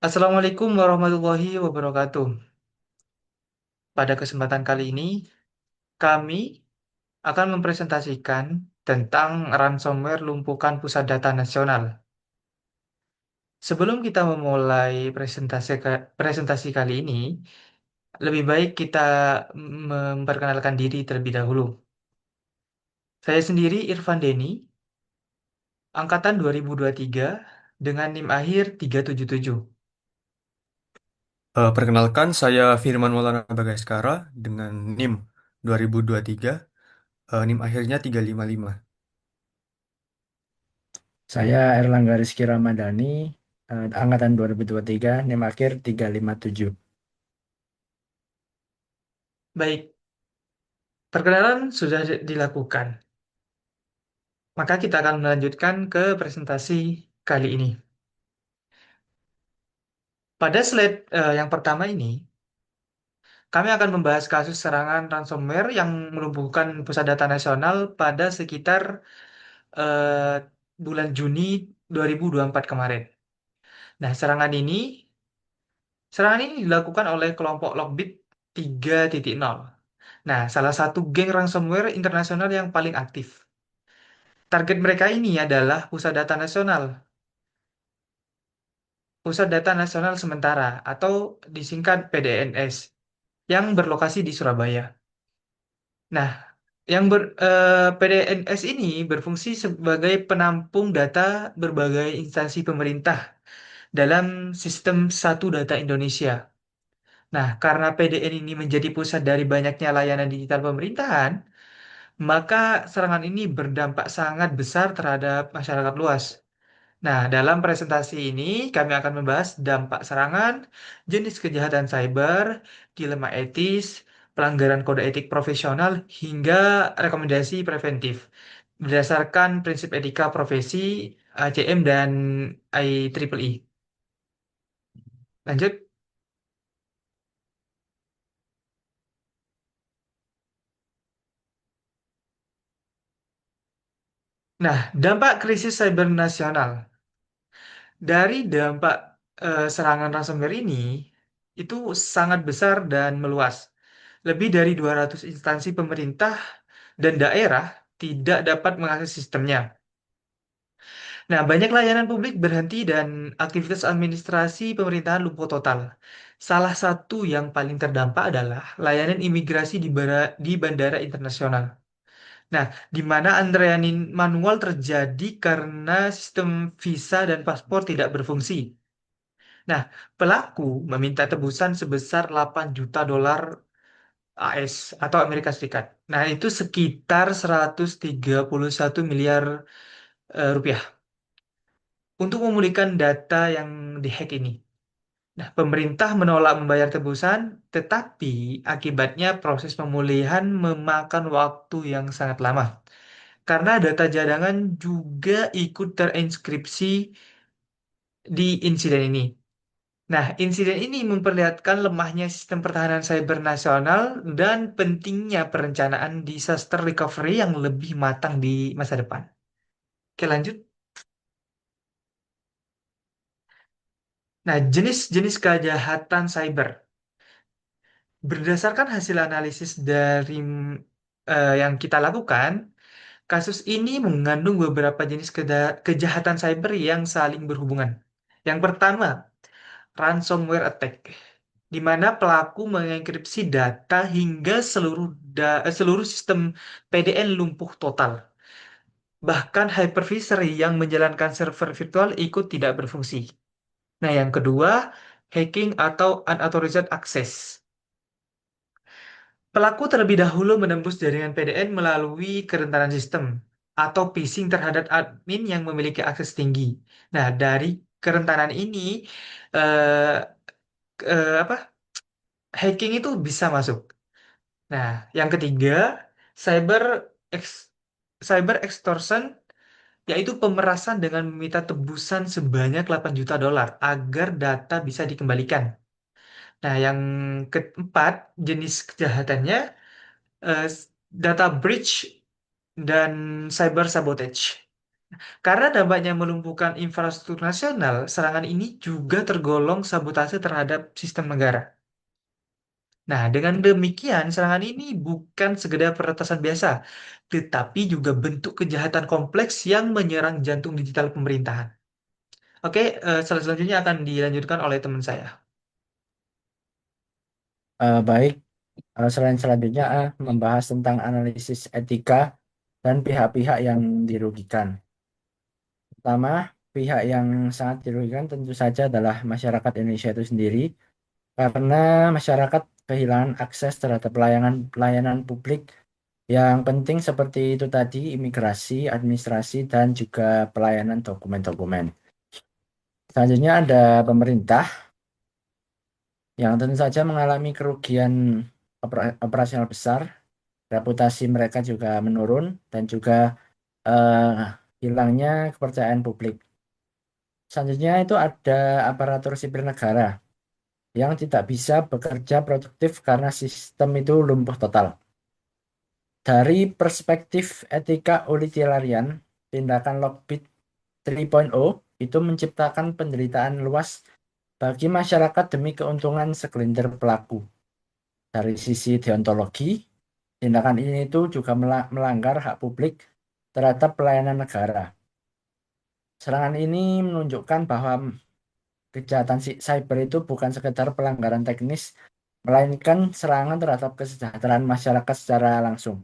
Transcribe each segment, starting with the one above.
Assalamualaikum warahmatullahi wabarakatuh. Pada kesempatan kali ini, kami akan mempresentasikan tentang ransomware lumpuhkan pusat data nasional. Sebelum kita memulai presentasi kali ini, lebih baik kita memperkenalkan diri terlebih dahulu. Saya sendiri Irfan Deni, angkatan 2023 dengan NIM akhir 377. Perkenalkan, saya Firman Maulana Bagaskara dengan NIM 2023, NIM akhirnya 355. Saya Erlangga Rizky Ramadhani, angkatan 2023, NIM akhir 357. Baik, perkenalan sudah dilakukan. Maka kita akan melanjutkan ke presentasi kali ini. Pada slide yang pertama ini, kami akan membahas kasus serangan ransomware yang melumpuhkan pusat data nasional pada sekitar eh, bulan Juni 2024 kemarin. Nah, serangan ini dilakukan oleh kelompok Lockbit 3.0. Nah, salah satu geng ransomware internasional yang paling aktif. Target mereka ini adalah Pusat Data Nasional Sementara atau disingkat PDNS yang berlokasi di Surabaya. Nah, PDNS ini berfungsi sebagai penampung data berbagai instansi pemerintah dalam sistem Satu Data Indonesia. Nah, karena PDN ini menjadi pusat dari banyaknya layanan digital pemerintahan, maka serangan ini berdampak sangat besar terhadap masyarakat luas. Nah, dalam presentasi ini kami akan membahas dampak serangan, jenis kejahatan cyber, dilema etis, pelanggaran kode etik profesional, hingga rekomendasi preventif berdasarkan prinsip etika profesi ACM dan IEEE. Lanjut. Nah, dampak krisis cyber nasional. Dari dampak serangan ransomware ini itu sangat besar dan meluas. Lebih dari 200 instansi pemerintah dan daerah tidak dapat mengakses sistemnya. Nah, banyak layanan publik berhenti dan aktivitas administrasi pemerintahan lumpuh total. Salah satu yang paling terdampak adalah layanan imigrasi di bandara internasional. Nah, di mana antrean manual terjadi karena sistem visa dan paspor tidak berfungsi. Nah, pelaku meminta tebusan sebesar 8 juta dolar AS atau Amerika Serikat. Nah, itu sekitar 131 miliar rupiah untuk memulihkan data yang dihack ini. Nah, pemerintah menolak membayar tebusan, tetapi akibatnya proses pemulihan memakan waktu yang sangat lama. Karena data cadangan juga ikut terinskripsi di insiden ini. Nah, insiden ini memperlihatkan lemahnya sistem pertahanan cyber nasional dan pentingnya perencanaan disaster recovery yang lebih matang di masa depan. Oke, lanjut. Nah, jenis-jenis kejahatan cyber. Berdasarkan hasil analisis dari yang kita lakukan, kasus ini mengandung beberapa jenis kejahatan cyber yang saling berhubungan. Yang pertama, ransomware attack, di mana pelaku mengenkripsi data hingga seluruh sistem PDN lumpuh total. Bahkan hypervisor yang menjalankan server virtual ikut tidak berfungsi. Nah, yang kedua, hacking atau unauthorized access. Pelaku terlebih dahulu menembus jaringan PDN melalui kerentanan sistem atau phishing terhadap admin yang memiliki akses tinggi. Nah, dari kerentanan ini, eh, apa, hacking itu bisa masuk. Nah, yang ketiga, cyber ex- cyber extortion, yaitu pemerasan dengan meminta tebusan sebanyak 8 juta dolar agar data bisa dikembalikan. Nah, yang keempat, jenis kejahatannya, eh, data breach dan cyber sabotage. Karena dampaknya melumpuhkan infrastruktur nasional, serangan ini juga tergolong sabotase terhadap sistem negara. Nah, dengan demikian, serangan ini bukan sekedar peretasan biasa, tetapi juga bentuk kejahatan kompleks yang menyerang jantung digital pemerintahan. Oke, selanjutnya akan dilanjutkan oleh teman saya. Baik, selain selanjutnya membahas tentang analisis etika dan pihak-pihak yang dirugikan. Pertama, pihak yang sangat dirugikan tentu saja adalah masyarakat Indonesia itu sendiri, karena masyarakat kehilangan akses terhadap pelayanan publik yang penting seperti itu tadi, imigrasi, administrasi, dan juga pelayanan dokumen-dokumen. Selanjutnya ada pemerintah yang tentu saja mengalami kerugian operasional besar, reputasi mereka juga menurun, dan juga eh, hilangnya kepercayaan publik. Selanjutnya itu ada aparatur sipil negara yang tidak bisa bekerja produktif karena sistem itu lumpuh total. Dari perspektif etika utilitarian, tindakan Lockbit 3.0 itu menciptakan penderitaan luas bagi masyarakat demi keuntungan segelintir pelaku. Dari sisi deontologi, tindakan ini itu juga melanggar hak publik terhadap pelayanan negara. Serangan ini menunjukkan bahwa kejahatan cyber itu bukan sekedar pelanggaran teknis, melainkan serangan terhadap kesejahteraan masyarakat secara langsung.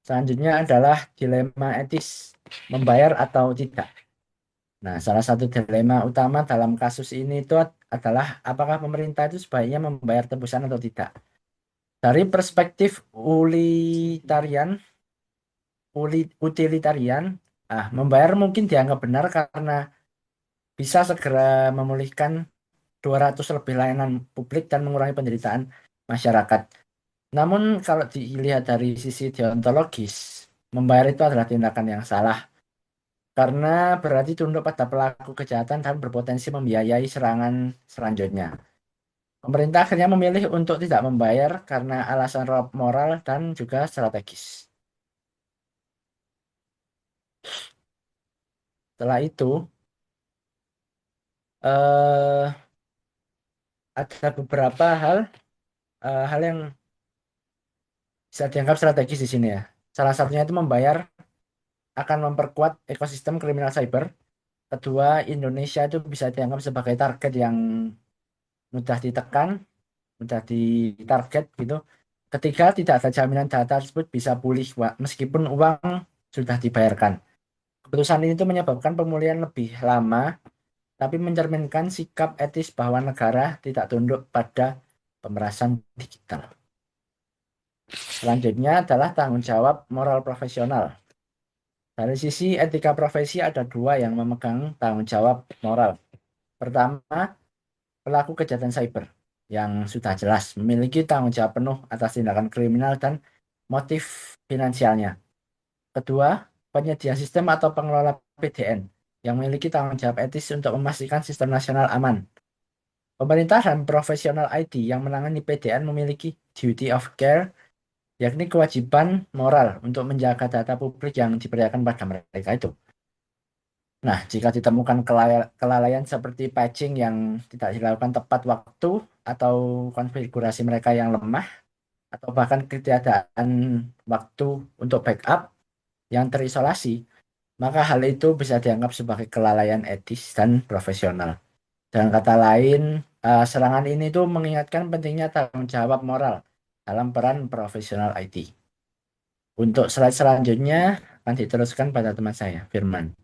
Selanjutnya adalah dilema etis, membayar atau tidak. Nah, salah satu dilema utama dalam kasus ini itu adalah apakah pemerintah itu sebaiknya membayar tebusan atau tidak. Dari perspektif utilitarian, membayar mungkin dianggap benar karena bisa segera memulihkan 200 lebih layanan publik dan mengurangi penderitaan masyarakat. Namun kalau dilihat dari sisi deontologis, membayar itu adalah tindakan yang salah karena berarti tunduk pada pelaku kejahatan dan berpotensi membiayai serangan selanjutnya. Pemerintah akhirnya memilih untuk tidak membayar karena alasan moral dan juga strategis. Setelah itu, eh, ada beberapa hal yang bisa dianggap strategis di sini ya. Salah satunya itu membayar akan memperkuat ekosistem kriminal cyber. Kedua, Indonesia itu bisa dianggap sebagai target yang mudah ditekan, mudah ditarget gitu. Ketiga, tidak ada jaminan data tersebut bisa pulih meskipun uang sudah dibayarkan. Keputusan ini tuh menyebabkan pemulihan lebih lama, tapi mencerminkan sikap etis bahwa negara tidak tunduk pada pemerasan digital. Selanjutnya adalah tanggung jawab moral profesional. Dari sisi etika profesi ada dua yang memegang tanggung jawab moral. Pertama, pelaku kejahatan cyber yang sudah jelas memiliki tanggung jawab penuh atas tindakan kriminal dan motif finansialnya. Kedua, penyedia sistem atau pengelola PDN yang memiliki tanggung jawab etis untuk memastikan sistem nasional aman. Pemerintah dan profesional IT yang menangani PDN memiliki duty of care, yakni kewajiban moral untuk menjaga data publik yang dipercayakan pada mereka itu. Nah, jika ditemukan kelalaian seperti patching yang tidak dilakukan tepat waktu atau konfigurasi mereka yang lemah, atau bahkan ketiadaan waktu untuk backup yang terisolasi, maka hal itu bisa dianggap sebagai kelalaian etis dan profesional. Dengan kata lain, serangan ini tuh mengingatkan pentingnya tanggung jawab moral dalam peran profesional IT. Untuk slide selanjutnya akan diteruskan pada teman saya, Firman.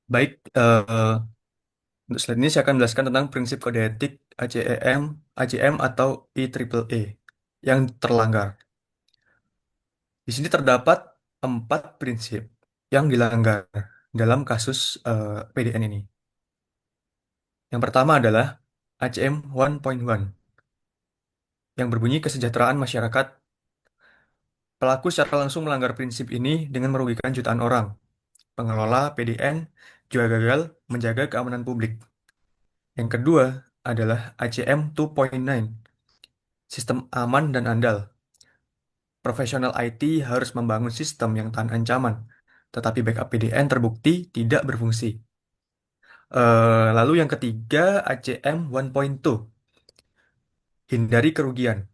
Baik, untuk slide ini saya akan menjelaskan tentang prinsip kode etik ACM atau IEEE yang terlanggar. Di sini terdapat 4 prinsip yang dilanggar dalam kasus PDN ini. Yang pertama adalah ACM 1.1 yang berbunyi kesejahteraan masyarakat. Pelaku secara langsung melanggar prinsip ini dengan merugikan jutaan orang. Pengelola PDN juga gagal menjaga keamanan publik. Yang kedua adalah ACM 2.9 sistem aman dan andal. Profesional IT harus membangun sistem yang tahan ancaman, tetapi backup PDN terbukti tidak berfungsi. Lalu yang ketiga, ACM 1.2, hindari kerugian.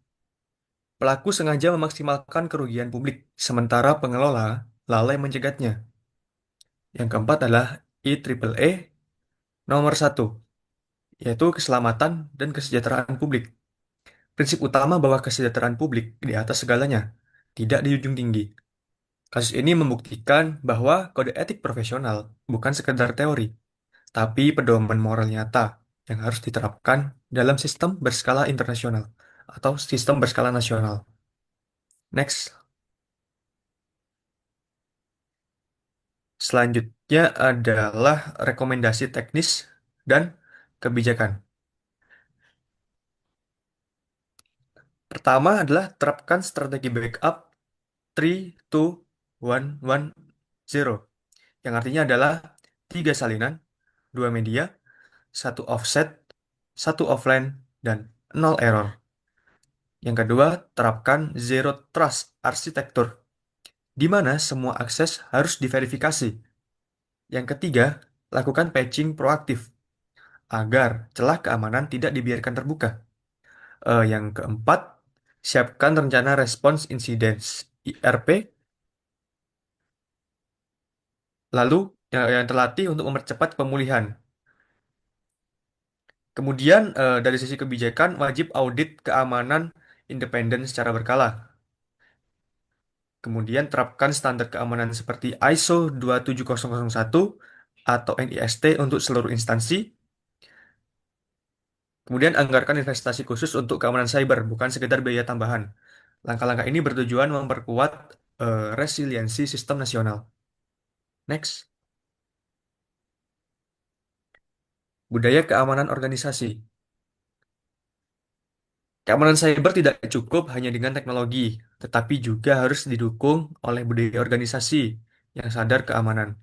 Pelaku sengaja memaksimalkan kerugian publik, sementara pengelola lalai mencegatnya. Yang keempat adalah IEEE nomor satu, yaitu keselamatan dan kesejahteraan publik. Prinsip utama bahwa kesejahteraan publik di atas segalanya, tidak dijunjung tinggi. Kasus ini membuktikan bahwa kode etik profesional bukan sekedar teori, tapi pedoman moral nyata yang harus diterapkan dalam sistem berskala internasional atau sistem berskala nasional. Next, selanjutnya adalah rekomendasi teknis dan kebijakan. Pertama adalah terapkan strategi backup 3, 2, 1, 1, 0, yang artinya adalah 3 salinan, 2 media, 1 offset, 1 offline, dan 0 error. Yang kedua, terapkan Zero Trust Arsitektur, di mana semua akses harus diverifikasi. Yang ketiga, lakukan patching proaktif, agar celah keamanan tidak dibiarkan terbuka. Yang keempat, siapkan rencana respons incidents, IRP, lalu yang terlatih untuk mempercepat pemulihan. Kemudian, dari sisi kebijakan, wajib audit keamanan independen secara berkala. Kemudian terapkan standar keamanan seperti ISO 27001 atau NIST untuk seluruh instansi. Kemudian anggarkan investasi khusus untuk keamanan cyber, bukan sekedar biaya tambahan. Langkah-langkah ini bertujuan memperkuat resiliensi sistem nasional. Next, budaya keamanan organisasi. Keamanan cyber tidak cukup hanya dengan teknologi, tetapi juga harus didukung oleh budaya organisasi yang sadar keamanan.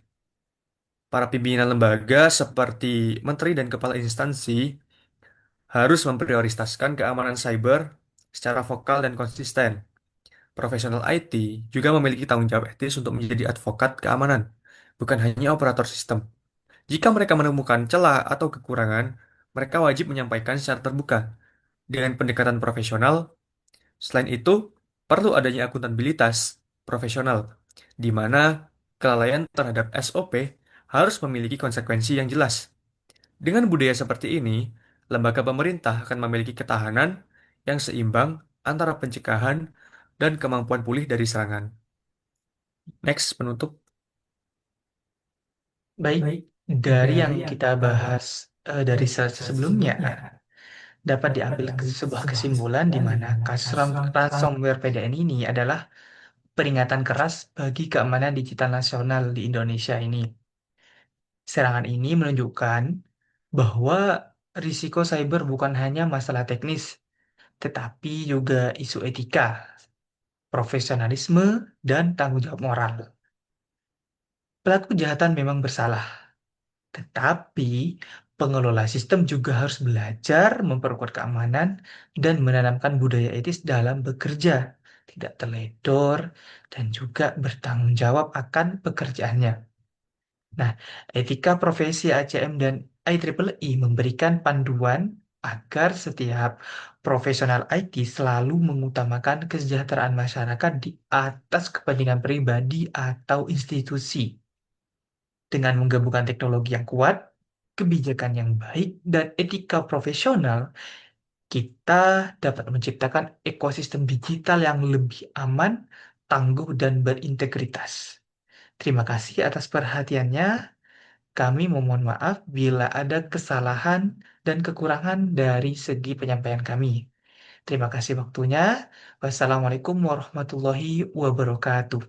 Para pimpinan lembaga seperti menteri dan kepala instansi harus memprioritaskan keamanan cyber secara vokal dan konsisten. Profesional IT juga memiliki tanggung jawab etis untuk menjadi advokat keamanan, bukan hanya operator sistem. Jika mereka menemukan celah atau kekurangan, mereka wajib menyampaikan secara terbuka dengan pendekatan profesional. Selain itu, perlu adanya akuntabilitas profesional, di mana kelalaian terhadap SOP harus memiliki konsekuensi yang jelas. Dengan budaya seperti ini, lembaga pemerintah akan memiliki ketahanan yang seimbang antara pencegahan dan kemampuan pulih dari serangan. Next, penutup. Baik, dari yang kita bahas dari sebelumnya, dapat diambil sebuah kesimpulan di mana kasus ransomware PDN ini adalah peringatan keras bagi keamanan digital nasional di Indonesia ini. Serangan ini menunjukkan bahwa risiko cyber bukan hanya masalah teknis, tetapi juga isu etika, profesionalisme, dan tanggung jawab moral. Pelaku kejahatan memang bersalah, tetapi pengelola sistem juga harus belajar memperkuat keamanan dan menanamkan budaya etis dalam bekerja, tidak teledor, dan juga bertanggung jawab akan pekerjaannya. Nah, etika profesi ACM dan IEEE memberikan panduan agar setiap profesional IT selalu mengutamakan kesejahteraan masyarakat di atas kepentingan pribadi atau institusi. Dengan menggabungkan teknologi yang kuat, kebijakan yang baik, dan etika profesional, kita dapat menciptakan ekosistem digital yang lebih aman, tangguh, dan berintegritas. Terima kasih atas perhatiannya. Kami memohon maaf bila ada kesalahan dan kekurangan dari segi penyampaian kami. Terima kasih waktunya. Wassalamualaikum warahmatullahi wabarakatuh.